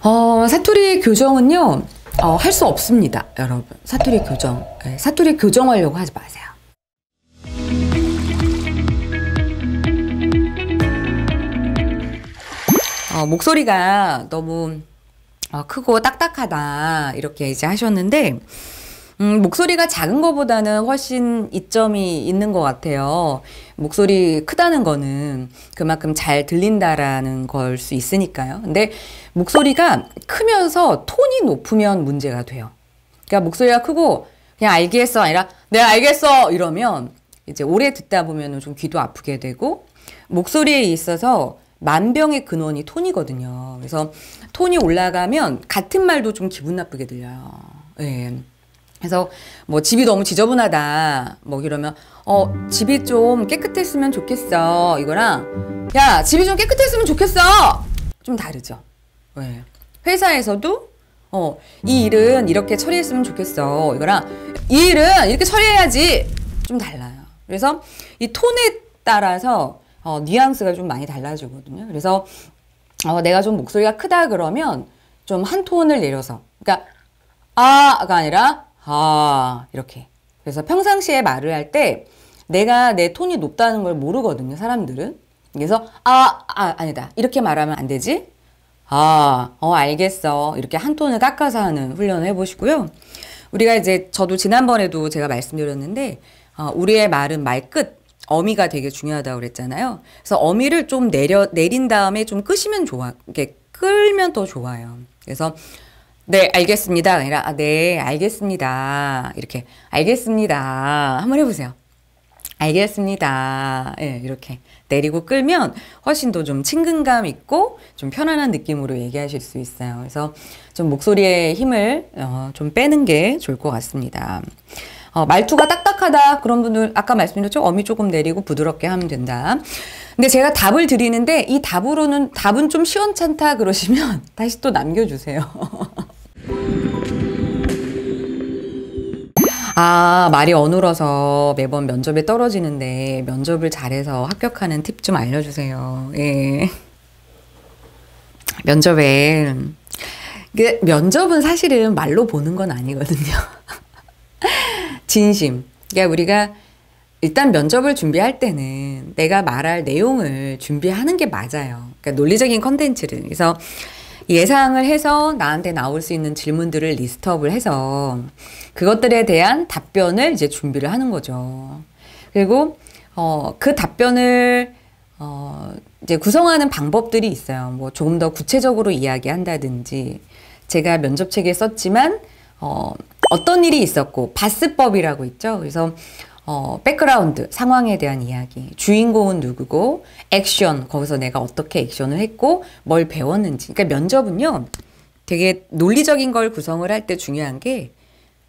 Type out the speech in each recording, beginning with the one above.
사투리 교정은요, 할 수 없습니다, 여러분. 사투리 교정. 네, 사투리 교정하려고 하지 마세요. 목소리가 너무 크고 딱딱하다, 이렇게 이제 하셨는데, 목소리가 작은 것보다는 훨씬 이점이 있는 것 같아요. 목소리 크다는 거는 그만큼 잘 들린다라는 걸 수 있으니까요. 근데 목소리가 크면서 톤이 높으면 문제가 돼요. 그러니까 목소리가 크고 그냥 알겠어 아니라 네 알겠어 이러면 이제 오래 듣다 보면 좀 귀도 아프게 되고, 목소리에 있어서 만병의 근원이 톤이거든요. 그래서 톤이 올라가면 같은 말도 좀 기분 나쁘게 들려요. 예. 그래서 뭐 집이 너무 지저분하다 뭐 이러면 집이 좀 깨끗했으면 좋겠어 이거랑 야 집이 좀 깨끗했으면 좋겠어 좀 다르죠. 네. 회사에서도 이 일은 이렇게 처리했으면 좋겠어 이거랑 이 일은 이렇게 처리해야지 좀 달라요. 그래서 이 톤에 따라서 뉘앙스가 좀 많이 달라지거든요. 그래서 내가 좀 목소리가 크다 그러면 좀 한 톤을 내려서, 그러니까 아가 아니라 이렇게. 그래서 평상시에 말을 할 때 내가 내 톤이 높다는 걸 모르거든요, 사람들은. 그래서 아니다 이렇게 말하면 안 되지. 알겠어 이렇게 한 톤을 깎아서 하는 훈련을 해보시고요. 우리가 이제 저도 지난번에도 제가 말씀드렸는데 우리의 말은 말끝 어미가 되게 중요하다고 그랬잖아요. 그래서 어미를 좀 내린 다음에 좀 끄시면 좋아. 이렇게 끌면 더 좋아요. 그래서 네, 알겠습니다. 아니라, 네, 알겠습니다. 이렇게, 알겠습니다. 한번 해보세요. 알겠습니다. 예, 이렇게 내리고 끌면 훨씬 더 좀 친근감 있고 좀 편안한 느낌으로 얘기하실 수 있어요. 그래서 좀 목소리에 힘을 좀 빼는 게 좋을 것 같습니다. 말투가 딱딱하다 그런 분들 아까 말씀드렸죠? 어미 조금 내리고 부드럽게 하면 된다. 근데 제가 답을 드리는데 이 답은 좀 시원찮다 그러시면 다시 또 남겨주세요. 말이 어눌어서 매번 면접에 떨어지는데 면접을 잘해서 합격하는 팁 좀 알려주세요. 예. 면접은 사실은 말로 보는 건 아니거든요. 진심. 그러니까 우리가 일단 면접을 준비할 때는 내가 말할 내용을 준비하는 게 맞아요. 그러니까 논리적인 컨텐츠를. 그래서 예상을 해서 나한테 나올 수 있는 질문들을 리스트업을 해서 그것들에 대한 답변을 이제 준비를 하는 거죠. 그리고 그 답변을 이제 구성하는 방법들이 있어요. 뭐 조금 더 구체적으로 이야기한다든지, 제가 면접책에 썼지만 어떤 일이 있었고 바스법이라고 있죠. 그래서 백그라운드, 상황에 대한 이야기, 주인공은 누구고, 액션, 거기서 내가 어떻게 액션을 했고, 뭘 배웠는지. 그러니까 면접은요, 되게 논리적인 걸 구성을 할 때 중요한 게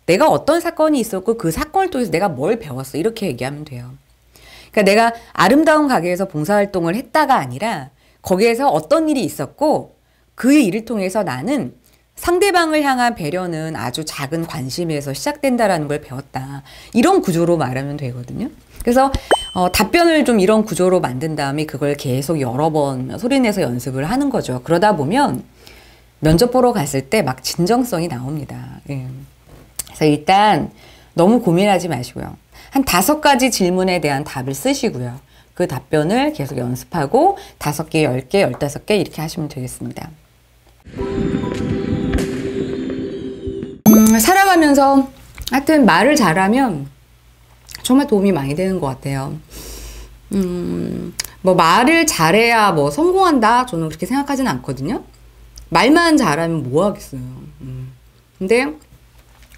내가 어떤 사건이 있었고 그 사건을 통해서 내가 뭘 배웠어. 이렇게 얘기하면 돼요. 그러니까 내가 아름다운 가게에서 봉사활동을 했다가 아니라 거기에서 어떤 일이 있었고 그 일을 통해서 나는 상대방을 향한 배려는 아주 작은 관심에서 시작된다라는 걸 배웠다. 이런 구조로 말하면 되거든요. 그래서 답변을 좀 이런 구조로 만든 다음에 그걸 계속 여러 번 소리내서 연습을 하는 거죠. 그러다 보면 면접 보러 갔을 때 막 진정성이 나옵니다. 예. 그래서 일단 너무 고민하지 마시고요. 한 5가지 질문에 대한 답을 쓰시고요. 그 답변을 계속 연습하고 5개, 10개, 15개 이렇게 하시면 되겠습니다. 살아가면서 하여튼 말을 잘하면 정말 도움이 많이 되는 것 같아요. 뭐 말을 잘해야 뭐 성공한다 저는 그렇게 생각하지는 않거든요. 말만 잘하면 뭐 하겠어요. 근데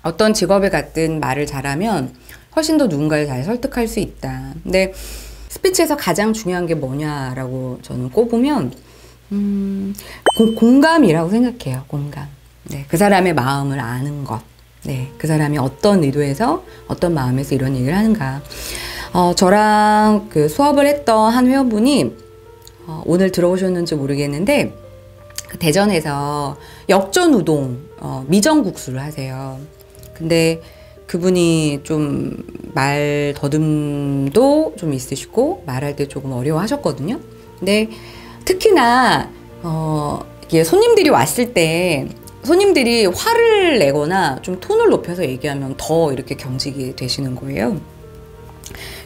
어떤 직업에 갔든 말을 잘하면 훨씬 더 누군가를 잘 설득할 수 있다. 근데 스피치에서 가장 중요한 게 뭐냐라고 저는 꼽으면 공감이라고 생각해요. 공감. 네, 그 사람의 마음을 아는 것. 네, 그 사람이 어떤 의도에서 어떤 마음에서 이런 얘기를 하는가. 저랑 그 수업을 했던 한 회원분이 오늘 들어오셨는지 모르겠는데 그 대전에서 역전우동 미정국수를 하세요. 근데 그분이 좀 말 더듬도 좀 있으시고 말할 때 조금 어려워 하셨거든요. 근데 특히나 이게 손님들이 왔을 때 손님들이 화를 내거나 좀 톤을 높여서 얘기하면 더 이렇게 경직이 되시는 거예요.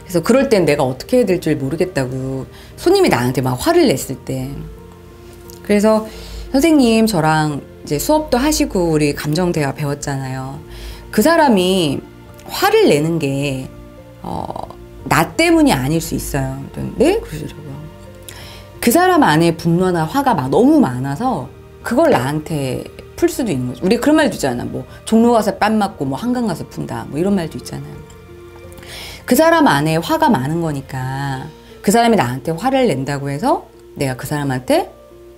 그래서 그럴 땐 내가 어떻게 해야 될 줄 모르겠다고 손님이 나한테 막 화를 냈을 때. 그래서 선생님 저랑 이제 수업도 하시고 우리 감정대화 배웠잖아요. 그 사람이 화를 내는 게 나 때문이 아닐 수 있어요. 네? 그러시더라고요. 그 사람 안에 분노나 화가 막 너무 많아서 그걸 나한테 풀 수도 있는 거죠. 우리 그런 말도 있잖아. 뭐 종로 가서 뺨 맞고 뭐 한강 가서 푼다. 뭐 이런 말도 있잖아요. 그 사람 안에 화가 많은 거니까 그 사람이 나한테 화를 낸다고 해서 내가 그 사람한테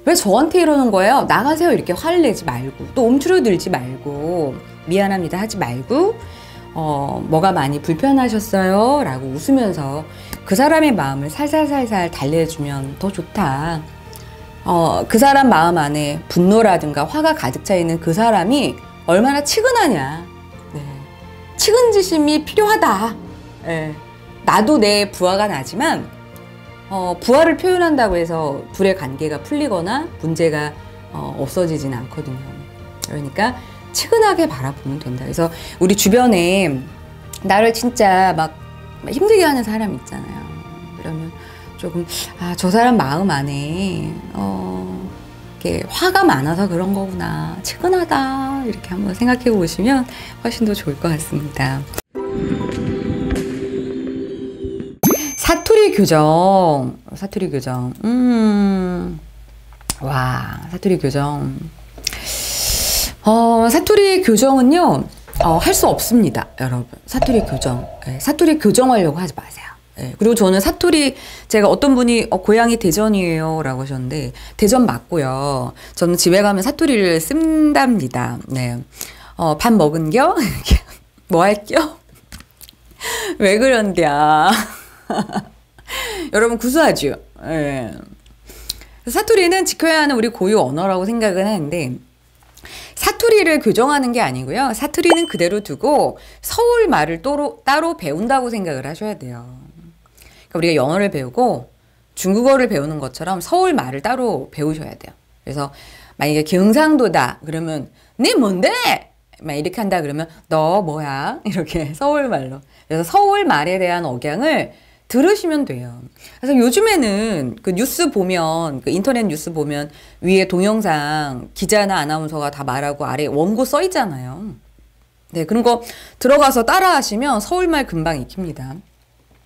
왜 저한테 이러는 거예요? 나가세요. 이렇게 화를 내지 말고 또 움츠러들지 말고 미안합니다 하지 말고 뭐가 많이 불편하셨어요? 라고 웃으면서 그 사람의 마음을 살살살살 달래주면 더 좋다. 그 사람 마음 안에 분노라든가 화가 가득 차 있는 그 사람이 얼마나 치근하냐. 네. 치근지심이 필요하다. 네. 나도 내 부하가 나지만 부하를 표현한다고 해서 둘의 관계가 풀리거나 문제가 없어지진 않거든요. 그러니까 치근하게 바라보면 된다. 그래서 우리 주변에 나를 진짜 막 힘들게 하는 사람 있잖아요. 그러면 조금 저 사람 마음 안에 이렇게 화가 많아서 그런 거구나, 치근하다 이렇게 한번 생각해 보시면 훨씬 더 좋을 것 같습니다. 사투리 교정, 사투리 교정. 와, 사투리 교정. 사투리 교정은요, 할 수 없습니다, 여러분. 사투리 교정. 네, 사투리 교정하려고 하지 마세요. 네, 그리고 저는 사투리, 제가 어떤 분이 고향이 대전이에요 라고 하셨는데, 대전 맞고요. 저는 집에 가면 사투리를 쓴답니다. 네. 밥 먹은겨? 뭐 할겨? 왜 그런디야? 여러분 구수하죠? 네. 사투리는 지켜야 하는 우리 고유 언어라고 생각은 하는데, 사투리를 교정하는 게 아니고요. 사투리는 그대로 두고 서울 말을 따로 배운다고 생각을 하셔야 돼요. 그러니까 우리가 영어를 배우고 중국어를 배우는 것처럼 서울 말을 따로 배우셔야 돼요. 그래서 만약에 경상도다 그러면 네 뭔데? 막 이렇게 한다 그러면 너 뭐야? 이렇게 서울 말로. 그래서 서울 말에 대한 억양을 들으시면 돼요. 그래서 요즘에는 그 뉴스 보면, 그 인터넷 뉴스 보면 위에 동영상 기자나 아나운서가 다 말하고 아래에 원고 써 있잖아요. 네, 그런 거 들어가서 따라 하시면 서울말 금방 익힙니다.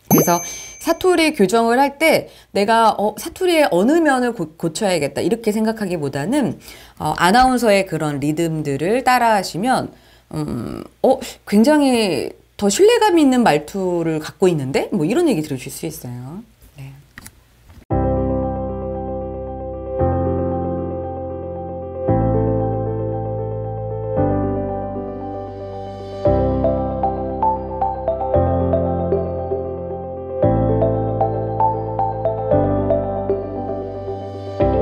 그래서 사투리 교정을 할 때 내가 사투리의 어느 면을 고쳐야겠다 이렇게 생각하기보다는 아나운서의 그런 리듬들을 따라 하시면 굉장히 더 신뢰감 있는 말투를 갖고 있는데? 뭐 이런 얘기 들으실 수 있어요.